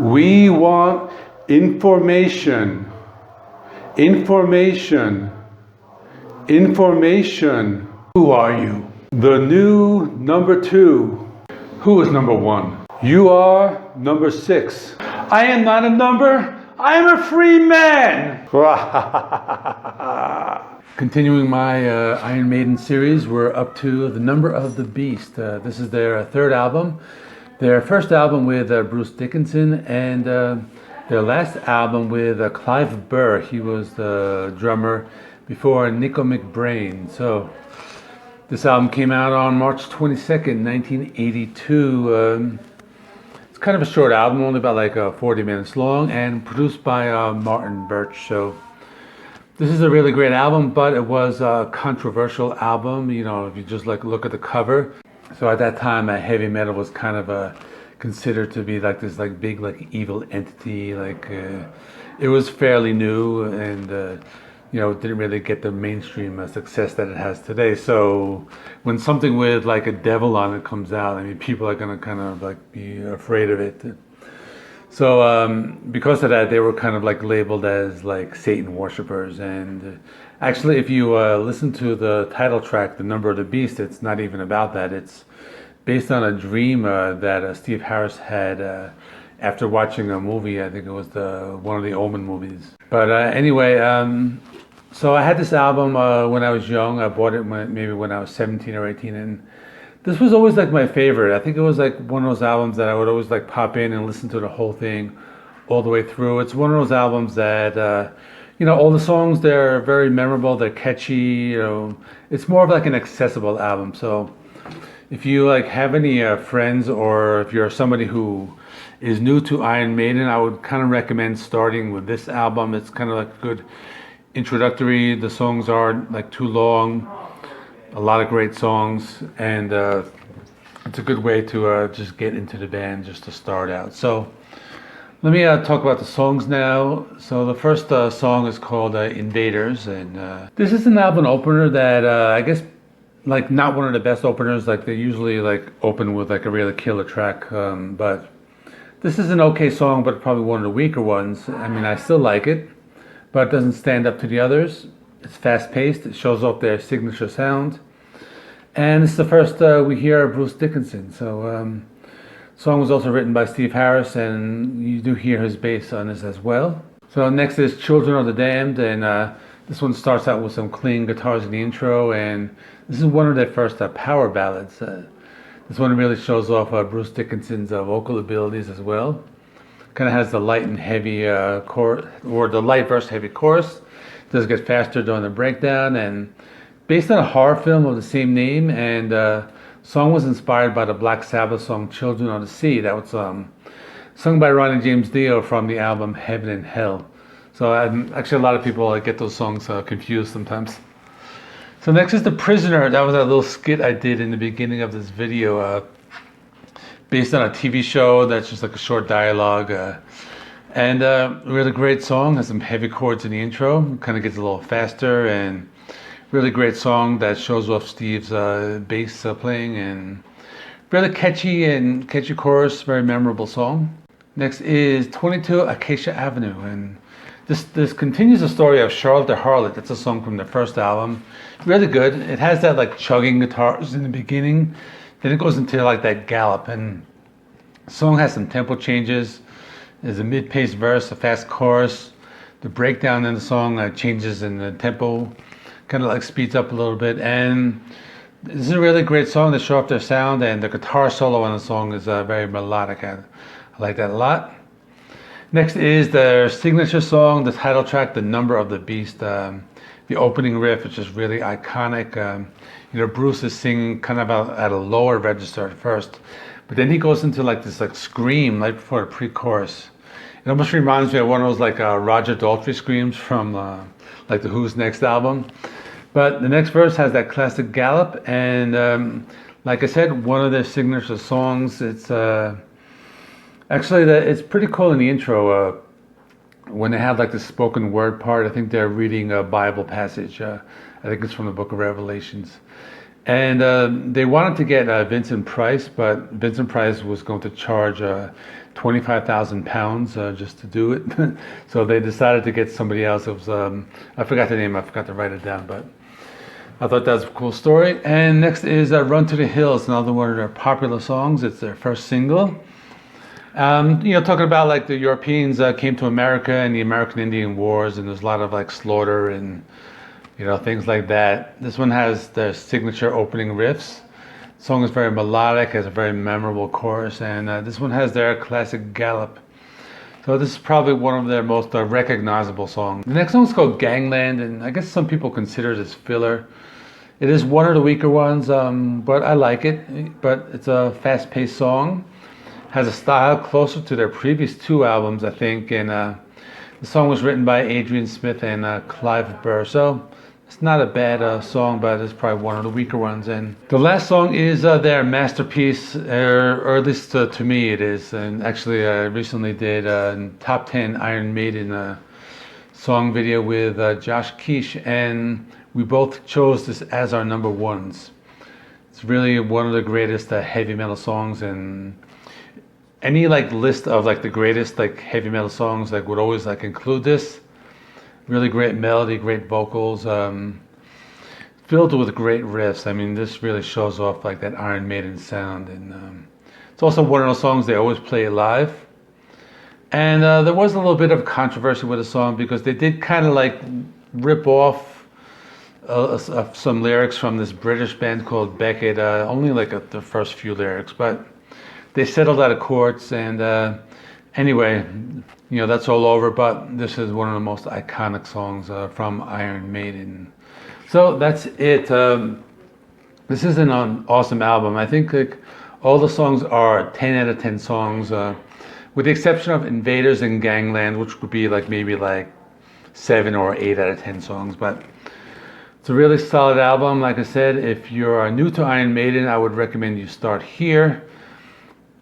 We want information. Information. Information. Who are you? The new number 2. Who is number 1? You are number 6. I am not a number. I am a free man. Continuing my Iron Maiden series, we're up to The Number of the Beast. This is their 3rd album. Their first album with Bruce Dickenson, and their last album with Clive Burr. He was the drummer before Nico McBrain. So this album came out on March 22nd, 1982. It's kind of a short album, only about like 40 minutes long, and produced by Martin Birch. So this is a really great album, but it was a controversial album. You know, if you just like look at the cover. So at that time, heavy metal was kind of considered to be like this like big like evil entity. Like it was fairly new, and you know, didn't really get the mainstream success that it has today. So when something with like a devil on it comes out, I mean, people are gonna kind of like be afraid of it. So because of that, they were kind of like labeled as like Satan worshippers. And actually, if you listen to the title track, The Number of the Beast, it's not even about that. It's based on a dream that Steve Harris had after watching a movie. I think it was one of the Omen movies. But anyway, so I had this album when I was young. I bought it maybe when I was 17 or 18, and this was always like my favorite. I think it was like one of those albums that I would always like pop in and listen to the whole thing all the way through. It's one of those albums that you know, all the songs, they're very memorable, they're catchy, you know. It's more of like an accessible album. So if you like have any friends, or if you're somebody who is new to Iron Maiden, I would kind of recommend starting with this album. It's kind of like a good introductory. The songs aren't like too long, a lot of great songs, and it's a good way to just get into the band just to start out. So let me talk about the songs now. So the first song is called Invaders, and this is an album opener that I guess like not one of the best openers. Like they usually like open with like a really killer track, but this is an okay song, but probably one of the weaker ones. I mean, I still like it, but it doesn't stand up to the others. It's fast-paced. It shows off their signature sound, and it's the first we hear of Bruce Dickenson. So song was also written by Steve Harris, and you do hear his bass on this as well. So next is Children of the Damned, and this one starts out with some clean guitars in the intro, and this is one of their first power ballads. This one really shows off Bruce Dickinson's vocal abilities as well. Kind of has the light and heavy chorus, or the light verse heavy chorus. It does get faster during the breakdown, and based on a horror film of the same name, and song was inspired by the Black Sabbath song Children of the Sea that was sung by Ronnie James Dio from the album Heaven and Hell. So actually a lot of people get those songs confused sometimes. So next is The Prisoner. That was a little skit I did in the beginning of this video based on a TV show that's just like a short dialogue. And really great song, has some heavy chords in the intro, kind of gets a little faster, and really great song that shows off Steve's bass playing, and really catchy chorus, very memorable song. Next is 22 Acacia Avenue, and this continues the story of Charlotte the Harlot. That's a song from the first album. Really good. It has that like chugging guitars in the beginning, then it goes into like that gallop, and the song has some tempo changes. There's a mid-paced verse, a fast chorus. The breakdown in the song changes in the tempo, kind of like speeds up a little bit, and this is a really great song to show off their sound, and the guitar solo on the song is very melodic. I like that a lot. Next is their signature song, the title track, The Number of the Beast. The opening riff is just really iconic. You know, Bruce is singing kind of at a lower register at first, but then he goes into like this like scream right before the pre-chorus. It almost reminds me of one of those like Roger Daltrey screams from like the Who's Next album. But the next verse has that classic gallop, and like I said, one of their signature songs. It's actually it's pretty cool in the intro. When they have like the spoken word part, I think they're reading a Bible passage. I think it's from the book of Revelations. And they wanted to get Vincent Price, but Vincent Price was going to charge £25,000 just to do it. So they decided to get somebody else. It was I forgot the name. I forgot to write it down, but I thought that was a cool story. And next is "Run to the Hills," another one of their popular songs. It's their first single. Talking about like the Europeans came to America and the American Indian Wars, and there's a lot of like slaughter and things like that. This one has their signature opening riffs. The song is very melodic, has a very memorable chorus, and this one has their classic gallop. So this is probably one of their most recognizable songs. The next song is called "Gangland," and I guess some people consider it as filler. It is one of the weaker ones, but I like it. But it's a fast-paced song. Has a style closer to their previous two albums, I think, and the song was written by Adrian Smith and Clive Burr. So it's not a bad song, but it's probably one of the weaker ones. And the last song is their masterpiece, or at least to me it is. And actually, I recently did a top 10 Iron Maiden song video with Josh Keesh, and we both chose this as our number ones. It's really one of the greatest heavy metal songs, and any list of the greatest heavy metal songs would always include this. Really great melody, great vocals, filled with great riffs. I mean, this really shows off that Iron Maiden sound, and it's also one of those songs they always play live. And there was a little bit of controversy with the song because they did kind of rip off some lyrics from this British band called Beckett. Only the first few lyrics, but they settled out of courts, and anyway, that's all over, but this is one of the most iconic songs from Iron Maiden. So that's it. This is an awesome album. I think all the songs are 10 out of 10 songs, with the exception of Invaders and Gangland, which would be maybe 7 or 8 out of 10 songs, but it's a really solid album. Like I said, if you're new to Iron Maiden, I would recommend you start here.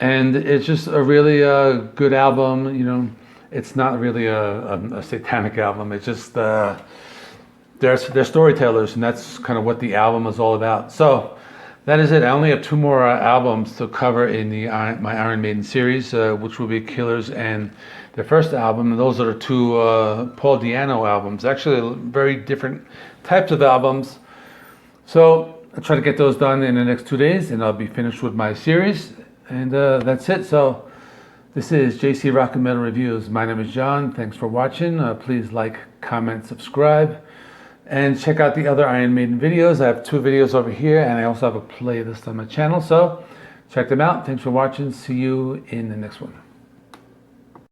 And it's just a really good album. It's not really a satanic album. It's just they're storytellers, and that's kind of what the album is all about. So that is it. I only have 2 more albums to cover in my Iron Maiden series, which will be Killers and their first album. And those are the 2 Paul Di'Anno albums. Actually, very different types of albums. So I'll try to get those done in the next 2 days, and I'll be finished with my series. And that's it. So this is JC Rock and Metal Reviews. My name is John. Thanks for watching. Please like, comment, subscribe, and check out the other Iron Maiden videos. I have 2 videos over here, and I also have a playlist on my channel. So check them out. Thanks for watching. See you in the next one.